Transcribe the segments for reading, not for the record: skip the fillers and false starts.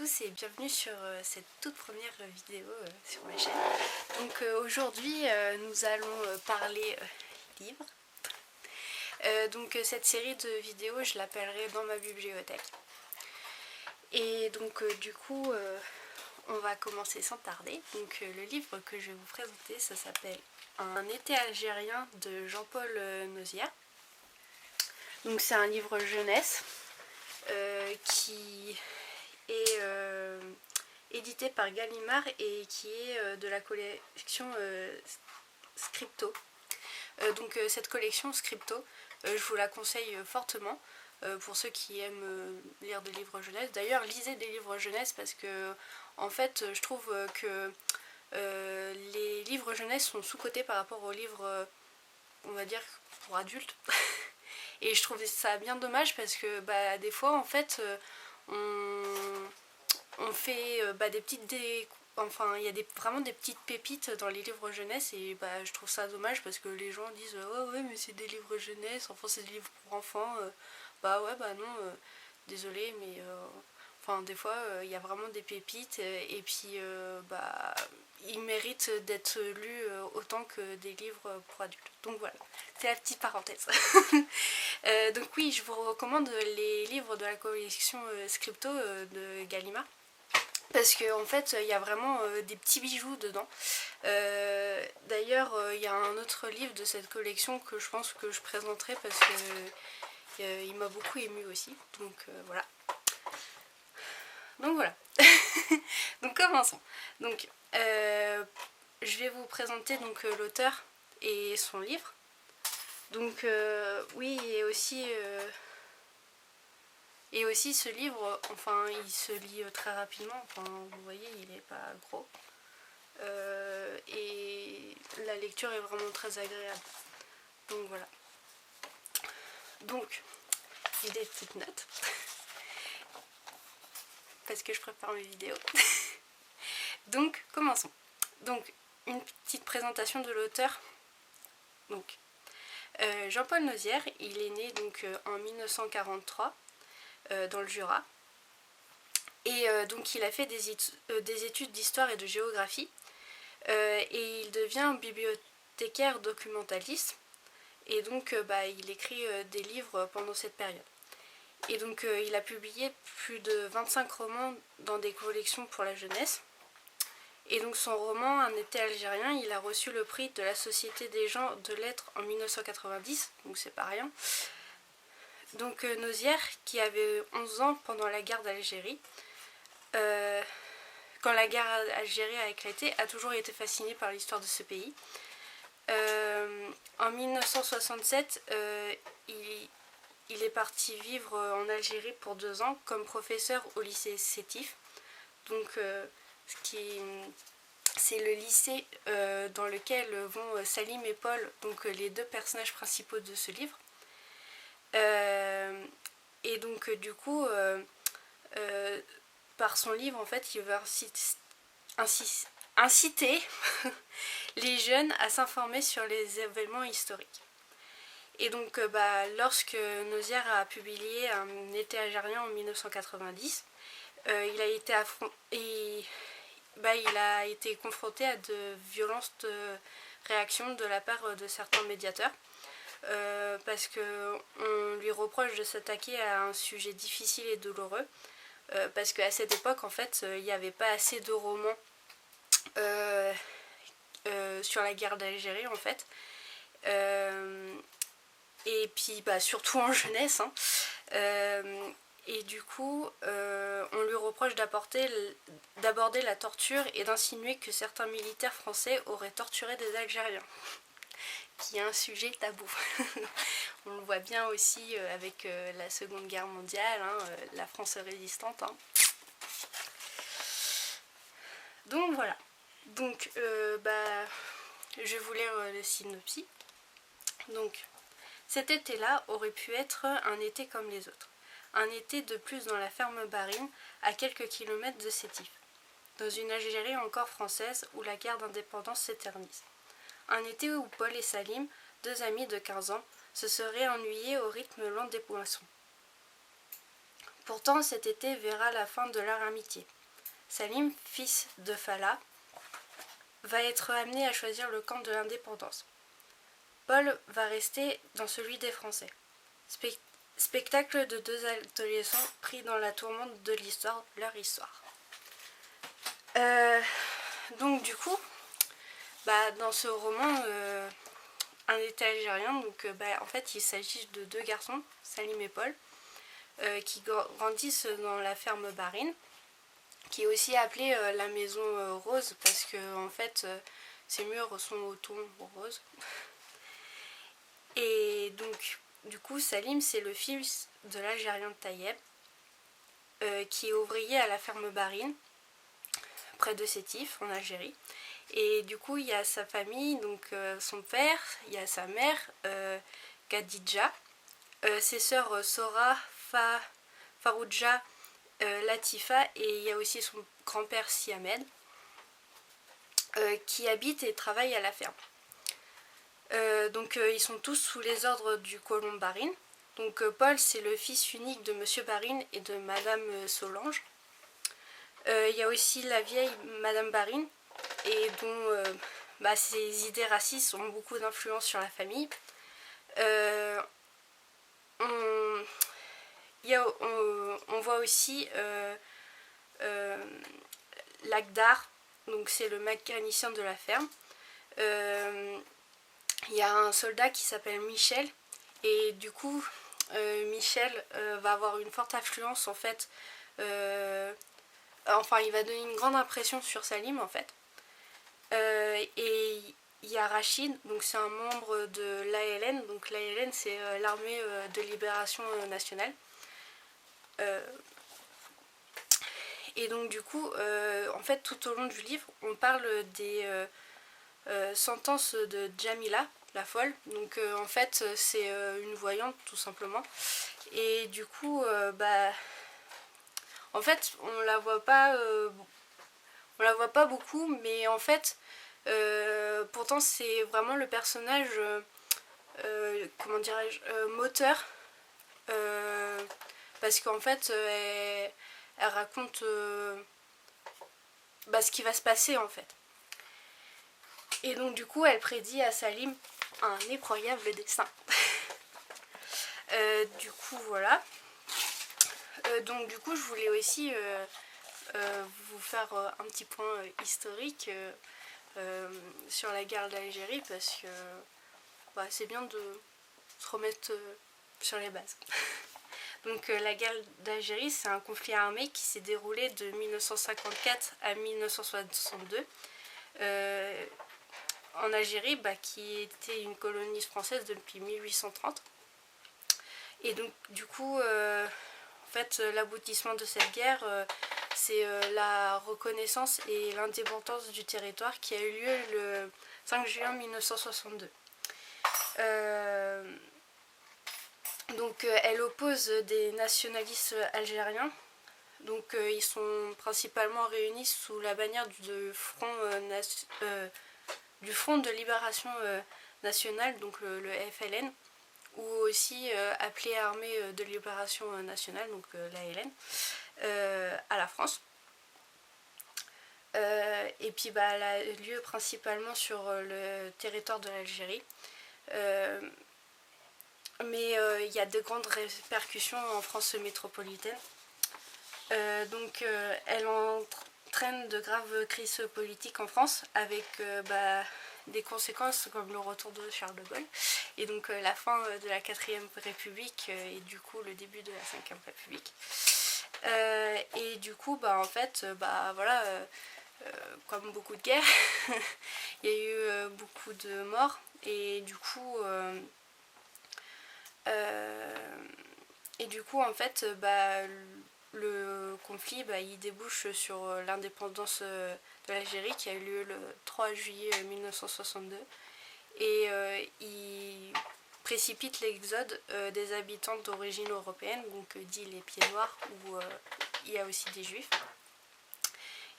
tous et bienvenue sur cette toute première vidéo sur ma chaîne. Donc aujourd'hui nous allons parler livres. Donc cette série de vidéos je l'appellerai dans ma bibliothèque. Et donc du coup on va commencer sans tarder. Donc le livre que je vais vous présenter, ça s'appelle Un été algérien de Jean-Paul Nozière. Donc c'est un livre jeunesse qui est édité par Gallimard et qui est de la collection Scripto. Donc cette collection Scripto, je vous la conseille fortement pour ceux qui aiment lire des livres jeunesse. D'ailleurs, lisez des livres jeunesse parce que en fait, je trouve que les livres jeunesse sont sous-cotés par rapport aux livres, on va dire, pour adultes. Et je trouve ça bien dommage parce que des fois, en fait, on fait des petites enfin il y a vraiment des petites pépites dans les livres jeunesse et je trouve ça dommage parce que les gens disent oh ouais mais c'est des livres jeunesse, enfin c'est des livres pour enfants, non, désolé mais enfin des fois il y a vraiment des pépites et puis ils méritent d'être lus autant que des livres pour adultes. Donc voilà, c'est la petite parenthèse. Donc oui, je vous recommande les livres de la collection Scripto de Gallimard. Parce qu'en fait, il y a vraiment des petits bijoux dedans. D'ailleurs, il y a un autre livre de cette collection que je pense que je présenterai parce que il m'a beaucoup ému aussi. Donc voilà. Donc voilà. Donc commençons. Donc je vais vous présenter donc l'auteur et son livre. Donc oui, et aussi ce livre, enfin il se lit très rapidement, enfin vous voyez il n'est pas gros. Et la lecture est vraiment très agréable. Donc voilà. Donc, j'ai des petites notes. Parce que je prépare mes vidéos. Donc, commençons. Donc, une petite présentation de l'auteur. Donc, Jean-Paul Nozière, il est né donc en 1943. Dans le Jura. Et donc il a fait des études d'histoire et de géographie. Et il devient bibliothécaire documentaliste. Et donc il écrit des livres pendant cette période. Et donc il a publié plus de 25 romans dans des collections pour la jeunesse. Et donc son roman Un été algérien, il a reçu le prix de la Société des gens de lettres en 1990, donc c'est pas rien. Donc Nozière, qui avait 11 ans pendant la guerre d'Algérie, quand la guerre d'Algérie a éclaté, a toujours été fasciné par l'histoire de ce pays. En 1967, il est parti vivre en Algérie pour 2 ans comme professeur au lycée Sétif. Donc c'est le lycée dans lequel vont Salim et Paul, donc les deux personnages principaux de ce livre. Et donc du coup par son livre en fait il va inciter les jeunes à s'informer sur les événements historiques. Et donc lorsque Nozière a publié Un été algérien en 1990, il a été confronté à de violentes réactions de la part de certains médiateurs. Parce qu'on lui reproche de s'attaquer à un sujet difficile et douloureux, parce qu'à cette époque en fait il n'y avait pas assez de romans sur la guerre d'Algérie en fait, et puis surtout en jeunesse hein. Et du coup on lui reproche d'aborder la torture et d'insinuer que certains militaires français auraient torturé des Algériens, qui est un sujet tabou. On le voit bien aussi avec la Seconde Guerre mondiale, hein, la France résistante. Hein. Donc voilà. Donc je vais vous lire le synopsis. Donc, cet été-là aurait pu être un été comme les autres. Un été de plus dans la ferme Barine, à quelques kilomètres de Sétif. Dans une Algérie encore française où la guerre d'indépendance s'éternise. Un été où Paul et Salim, 2 amis de 15 ans, se seraient ennuyés au rythme lent des poissons. Pourtant, cet été verra la fin de leur amitié. Salim, fils de Fallah, va être amené à choisir le camp de l'indépendance. Paul va rester dans celui des Français. Spectacle de deux adolescents pris dans la tourmente de l'histoire, leur histoire. Donc du coup, dans ce roman, un été algérien, donc en fait il s'agit de deux garçons, Salim et Paul, qui grandissent dans la ferme Barine, qui est aussi appelée la maison rose, parce que en fait ses murs sont au ton rose. Et donc du coup Salim, c'est le fils de l'Algérien Tayeb, qui est ouvrier à la ferme Barine, près de Sétif, en Algérie. Et du coup, il y a sa famille, donc son père, il y a sa mère, Khadija, ses sœurs Sora, Farouja, Latifa, et il y a aussi son grand-père Siamed, qui habitent et travaillent à la ferme. Donc ils sont tous sous les ordres du colon Barine. Donc Paul, c'est le fils unique de Monsieur Barine et de Madame Solange. Il y a aussi la vieille Madame Barine, et dont ses idées racistes ont beaucoup d'influence sur la famille. On voit aussi Lagdar, donc c'est le mécanicien de la ferme. Il y a un soldat qui s'appelle Michel, et du coup Michel va avoir une forte influence en fait. Il va donner une grande impression sur Salim en fait. Et il y a Rachid, donc c'est un membre de l'ALN, donc l'ALN c'est l'armée de libération nationale. Et donc du coup, en fait tout au long du livre, on parle des sentences de Jamila, la folle. Donc en fait c'est une voyante tout simplement. Et du coup, en fait on la voit pas beaucoup, mais en fait pourtant c'est vraiment le personnage moteur, parce qu'en fait elle raconte ce qui va se passer en fait. Et donc du coup elle prédit à Salim un effroyable destin. Du coup voilà. Donc du coup je voulais aussi vous faire un petit point historique sur la guerre d'Algérie, parce que c'est bien de se remettre sur les bases. Donc la guerre d'Algérie, c'est un conflit armé qui s'est déroulé de 1954 à 1962 en Algérie, qui était une colonie française depuis 1830. Et donc du coup en fait l'aboutissement de cette guerre, c'est la reconnaissance et l'indépendance du territoire qui a eu lieu le 5 juin 1962. Donc elle oppose des nationalistes algériens. Donc ils sont principalement réunis sous la bannière du Front de Libération Nationale, donc le FLN, ou aussi appelé Armée de Libération Nationale, donc l'ALN, à la France. Et puis elle a lieu principalement sur le territoire de l'Algérie. Mais il y a de grandes répercussions en France métropolitaine. Donc elle entraîne de graves crises politiques en France, avec des conséquences comme le retour de Charles de Gaulle, et donc la fin de la 4ème République, et du coup le début de la 5ème République. Et du coup en fait comme beaucoup de guerres, il y a eu beaucoup de morts, et du coup en fait le conflit il débouche sur l'indépendance de l'Algérie, qui a eu lieu le 3 juillet 1962, et il précipite l'exode des habitants d'origine européenne, donc dit les pieds noirs, où il y a aussi des juifs.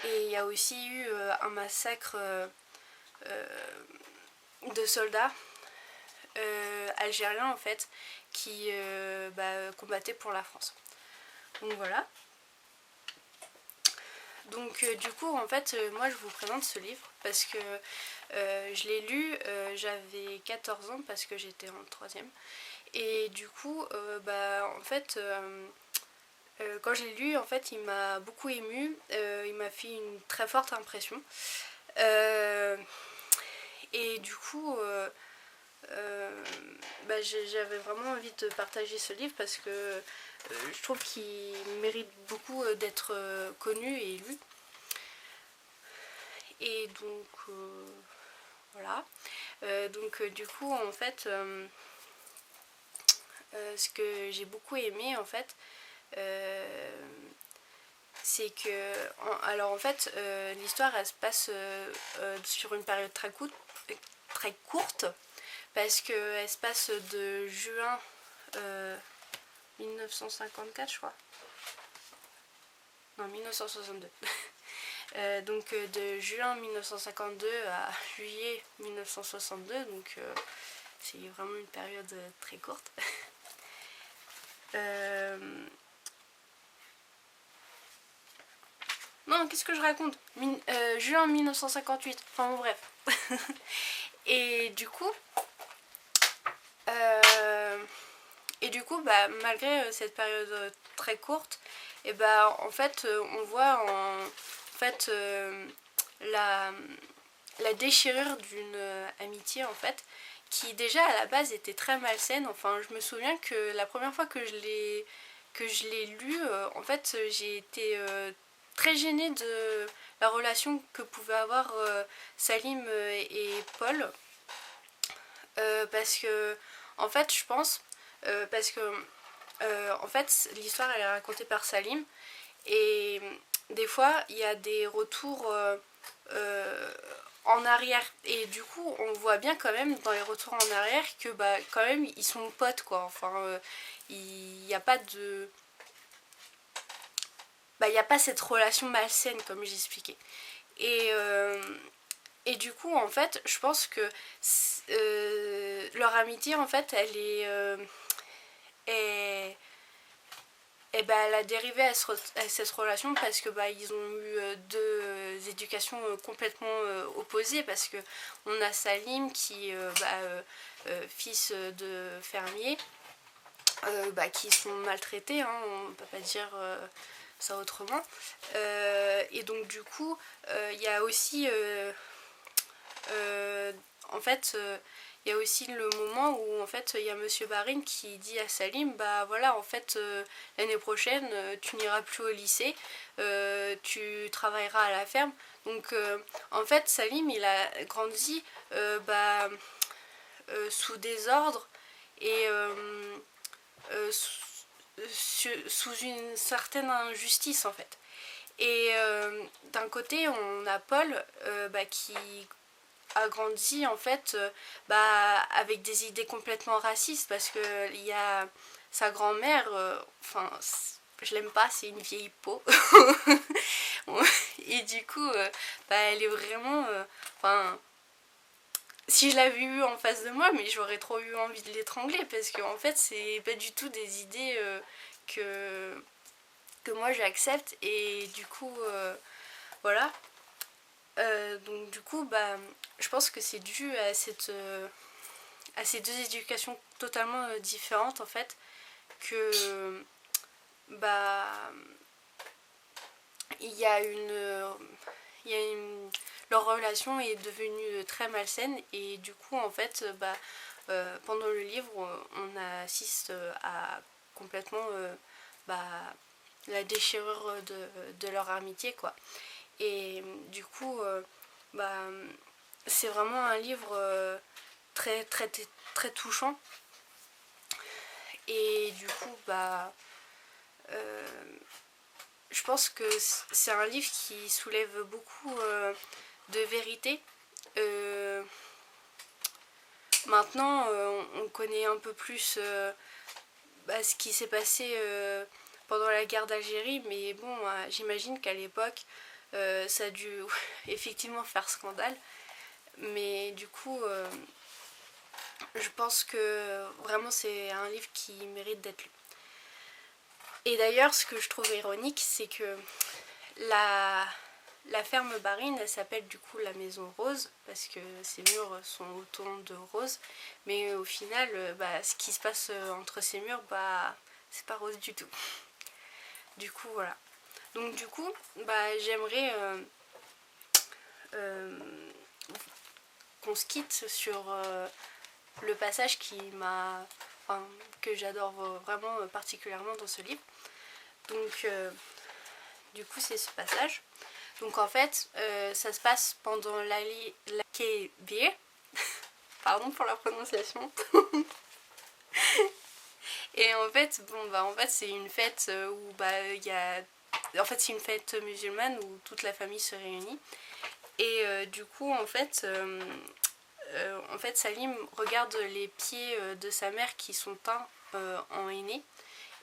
Et il y a aussi eu un massacre de soldats algériens en fait, qui combattaient pour la France. Donc voilà. Donc du coup en fait moi je vous présente ce livre parce que je l'ai lu, j'avais 14 ans parce que j'étais en troisième. Et du coup en fait quand je l'ai lu en fait il m'a beaucoup émue, il m'a fait une très forte impression. Et du coup j'avais vraiment envie de partager ce livre parce que je trouve qu'il mérite beaucoup d'être connu et lu. Et donc voilà. Du coup en fait ce que j'ai beaucoup aimé en fait c'est que alors en fait l'histoire elle se passe sur une période très courte parce qu'elle se passe de juin 1954 je crois. Non, 1962. Donc de juin 1952 à juillet 1962, donc c'est vraiment une période très courte. Non, qu'est-ce que je raconte juin 1958, enfin bon, bref. Et du coup, malgré cette période très courte, et en fait, on voit en fait la déchirure d'une amitié en fait, qui déjà à la base était très malsaine. Enfin, je me souviens que la première fois que je l'ai lu, en fait, j'ai été très gênée de la relation que pouvaient avoir Salim et Paul. Parce que, en fait, je pense, parce que, en fait, l'histoire elle est racontée par Salim et des fois il y a des retours en arrière et du coup on voit bien quand même dans les retours en arrière que quand même ils sont potes quoi. Enfin, il n'y a pas de il n'y a pas cette relation malsaine comme j'expliquais. Et du coup en fait je pense que leur amitié en fait elle elle a dérivé à cette relation parce que ils ont eu deux éducations complètement opposées, parce que on a Salim qui fils de fermier, qui sont maltraités, hein, on ne peut pas dire ça autrement. Et donc du coup il y a aussi en fait il y a aussi le moment où en fait il y a Monsieur Barim qui dit à Salim voilà en fait l'année prochaine tu n'iras plus au lycée, tu travailleras à la ferme. Donc en fait Salim il a grandi sous des ordres et sous une certaine injustice en fait. Et d'un côté on a Paul qui a grandi en fait avec des idées complètement racistes, parce que il y a sa grand-mère, enfin je l'aime pas, c'est une vieille peau. Et du coup elle est vraiment enfin si je l'avais eu en face de moi, mais j'aurais trop eu envie de l'étrangler, parce que en fait c'est pas du tout des idées que moi j'accepte. Et du coup voilà. Donc du coup je pense que c'est dû à ces deux éducations totalement différentes en fait, que il y a leur relation est devenue très malsaine. Et du coup en fait pendant le livre on assiste à complètement la déchirure de leur amitié quoi. Et du coup c'est vraiment un livre très très très touchant. Et du coup je pense que c'est un livre qui soulève beaucoup de vérité. Maintenant on connaît un peu plus ce qui s'est passé pendant la guerre d'Algérie, mais bon j'imagine qu'à l'époque ça a dû effectivement faire scandale. Mais du coup je pense que vraiment c'est un livre qui mérite d'être lu. Et d'ailleurs ce que je trouve ironique, c'est que La ferme Barine, elle s'appelle du coup la maison rose parce que ses murs sont au ton de rose, mais au final, ce qui se passe entre ces murs, c'est pas rose du tout. Du coup, voilà. Donc du coup, j'aimerais qu'on se quitte sur le passage que j'adore vraiment particulièrement dans ce livre. Donc du coup, c'est ce passage. Donc en fait, ça se passe pendant la Kebir. Pardon pour la prononciation. Et en fait, c'est une fête où c'est une fête musulmane où toute la famille se réunit. Et du coup, en fait, Salim regarde les pieds de sa mère qui sont teints en henné.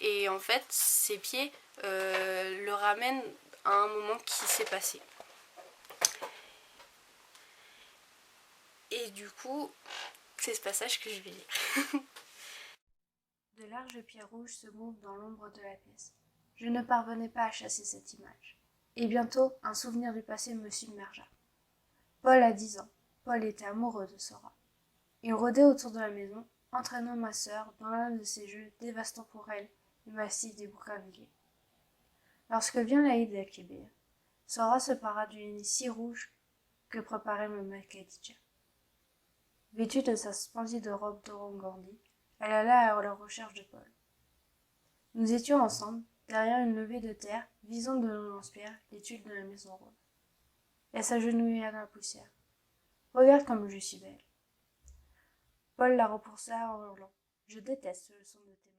Et en fait, ses pieds le ramènent à un moment qui s'est passé. Et du coup, c'est ce passage que je vais lire. De larges pieds rouges se mouvent dans l'ombre de la pièce. Je ne parvenais pas à chasser cette image. Et bientôt, un souvenir du passé me submergea. Paul a 10 ans. Paul était amoureux de Sora. Il rôdait autour de la maison, entraînant ma sœur dans l'un de ces jeux dévastants pour elle, le massif des bougainvilliers. Lorsque vient l'Aïd el-Kébir, Sora se para d'une henné si rouge que préparait Maman Khadija. Vêtue de sa splendide robe d'orangandi, elle alla à la recherche de Paul. Nous étions ensemble, derrière une levée de terre, visant de nos lance-pierres l'étude de la maison rose. Elle s'agenouilla dans la poussière. Regarde comme je suis belle. Paul la repoussa en hurlant. Je déteste ce son de tes